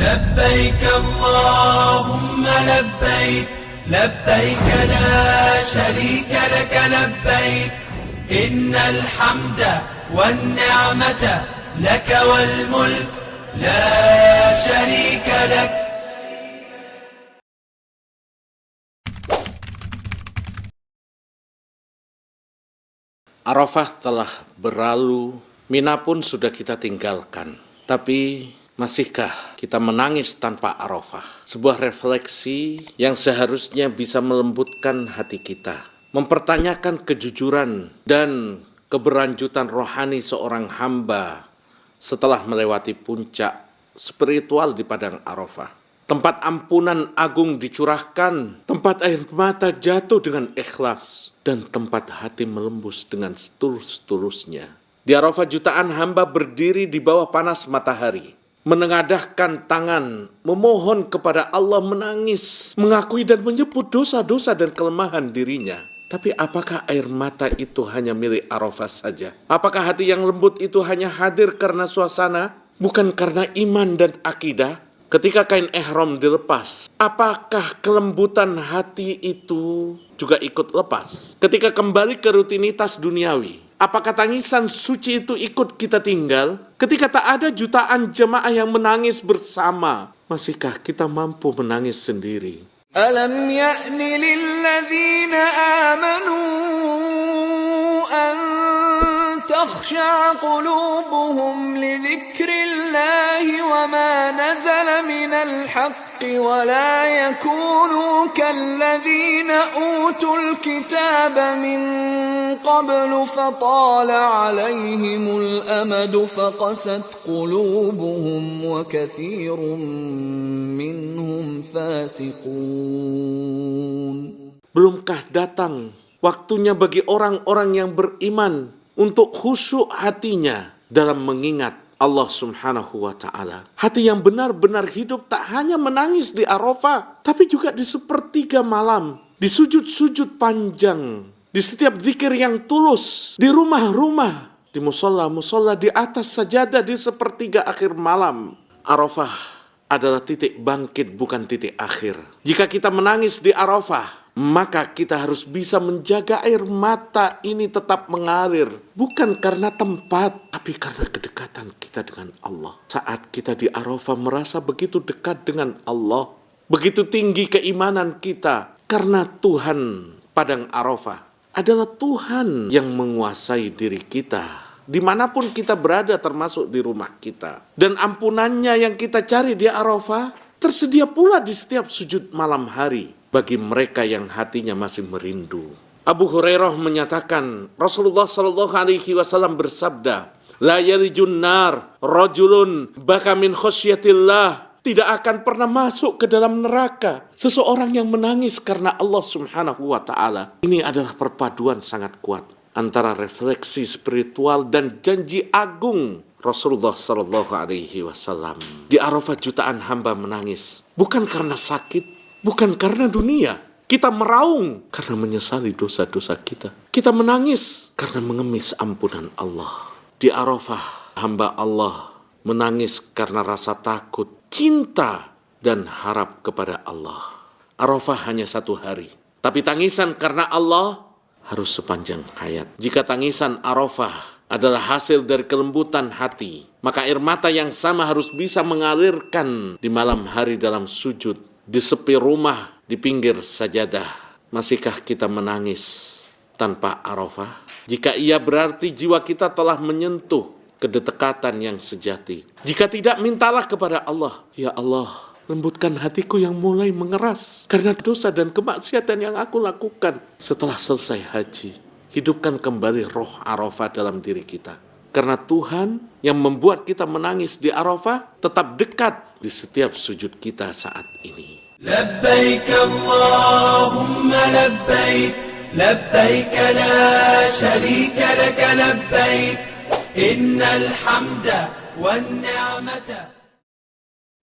لبيك اللهم لبيك لبيك لا شريك لك لبيك إن الحمد والنعمة لك والملك لا شريك لك. Arafah telah berlalu, Mina pun sudah kita tinggalkan. Tapi masihkah kita menangis tanpa Arafah? Sebuah refleksi yang seharusnya bisa melembutkan hati kita, mempertanyakan kejujuran dan keberlanjutan rohani seorang hamba setelah melewati puncak spiritual di padang Arafah. Tempat ampunan agung dicurahkan, tempat air mata jatuh dengan ikhlas, dan tempat hati melembus dengan setulus-tulusnya. Di Arafah jutaan hamba berdiri di bawah panas matahari, menengadahkan tangan, memohon kepada Allah, menangis, mengakui dan menyebut dosa-dosa dan kelemahan dirinya. Tapi apakah air mata itu hanya milik Arafah saja? Apakah hati yang lembut itu hanya hadir karena suasana, bukan karena iman dan akidah? Ketika kain ihram dilepas, apakah kelembutan hati itu juga ikut lepas? Ketika kembali ke rutinitas duniawi, apakah tangisan suci itu ikut kita tinggal? Ketika tak ada jutaan jemaah yang menangis bersama, masihkah kita mampu menangis sendiri? Alam ya'ni lilladzina amanu an takhsha'a qulubuhum li dzikrillahi wa ma nazala minal haqqi wa la yakunu kalladzina utul kitaba min qablu fatala 'alaihimul amadu faqasat qulubuhum wa katsirun minhum fasiqun. Belumkah datang waktunya bagi orang-orang yang beriman untuk khusyuk hatinya dalam mengingat Allah Subhanahu wa ta'ala. Hati yang benar-benar hidup tak hanya menangis di Arafah, tapi juga di sepertiga malam, di sujud-sujud panjang, di setiap zikir yang tulus, di rumah-rumah, di musola-musola, di atas sajadah, di sepertiga akhir malam. Arafah adalah titik bangkit, bukan titik akhir. Jika kita menangis di Arafah, maka kita harus bisa menjaga air mata ini tetap mengalir. Bukan karena tempat, tapi karena kedekatan kita dengan Allah. Saat kita di Arafah merasa begitu dekat dengan Allah, begitu tinggi keimanan kita, karena Tuhan padang Arafah adalah Tuhan yang menguasai diri kita dimanapun kita berada, termasuk di rumah kita. Dan ampunannya yang kita cari di Arafah tersedia pula di setiap sujud malam hari bagi mereka yang hatinya masih merindu. Abu Hurairah menyatakan, Rasulullah SAW bersabda, La yarijun nar rajulun baka min khasyatillah. Tidak akan pernah masuk ke dalam neraka seseorang yang menangis karena Allah Subhanahu wa ta'ala. Ini adalah perpaduan sangat kuat antara refleksi spiritual dan janji agung Rasulullah SAW. Di Arafah jutaan hamba menangis, bukan karena sakit, bukan karena dunia. Kita meraung karena menyesali dosa-dosa kita. Kita menangis karena mengemis ampunan Allah. Di Arafah hamba Allah menangis karena rasa takut, cinta, dan harap kepada Allah. Arafah hanya satu hari, tapi tangisan karena Allah harus sepanjang hayat. Jika tangisan Arafah adalah hasil dari kelembutan hati, maka air mata yang sama harus bisa mengalirkan di malam hari dalam sujud, di sepi rumah, di pinggir sajadah. Masihkah kita menangis tanpa Arafah? Jika iya, berarti jiwa kita telah menyentuh kedekatan yang sejati. Jika tidak, mintalah kepada Allah, Ya Allah, lembutkan hatiku yang mulai mengeras karena dosa dan kemaksiatan yang aku lakukan. Setelah selesai haji, hidupkan kembali roh Arafah dalam diri kita. Karena Tuhan yang membuat kita menangis di Arafah tetap dekat di setiap sujud kita saat ini. Labbaik Allahumma labbaik labbaik la sharika laka labbaik innal hamda wan ni'mata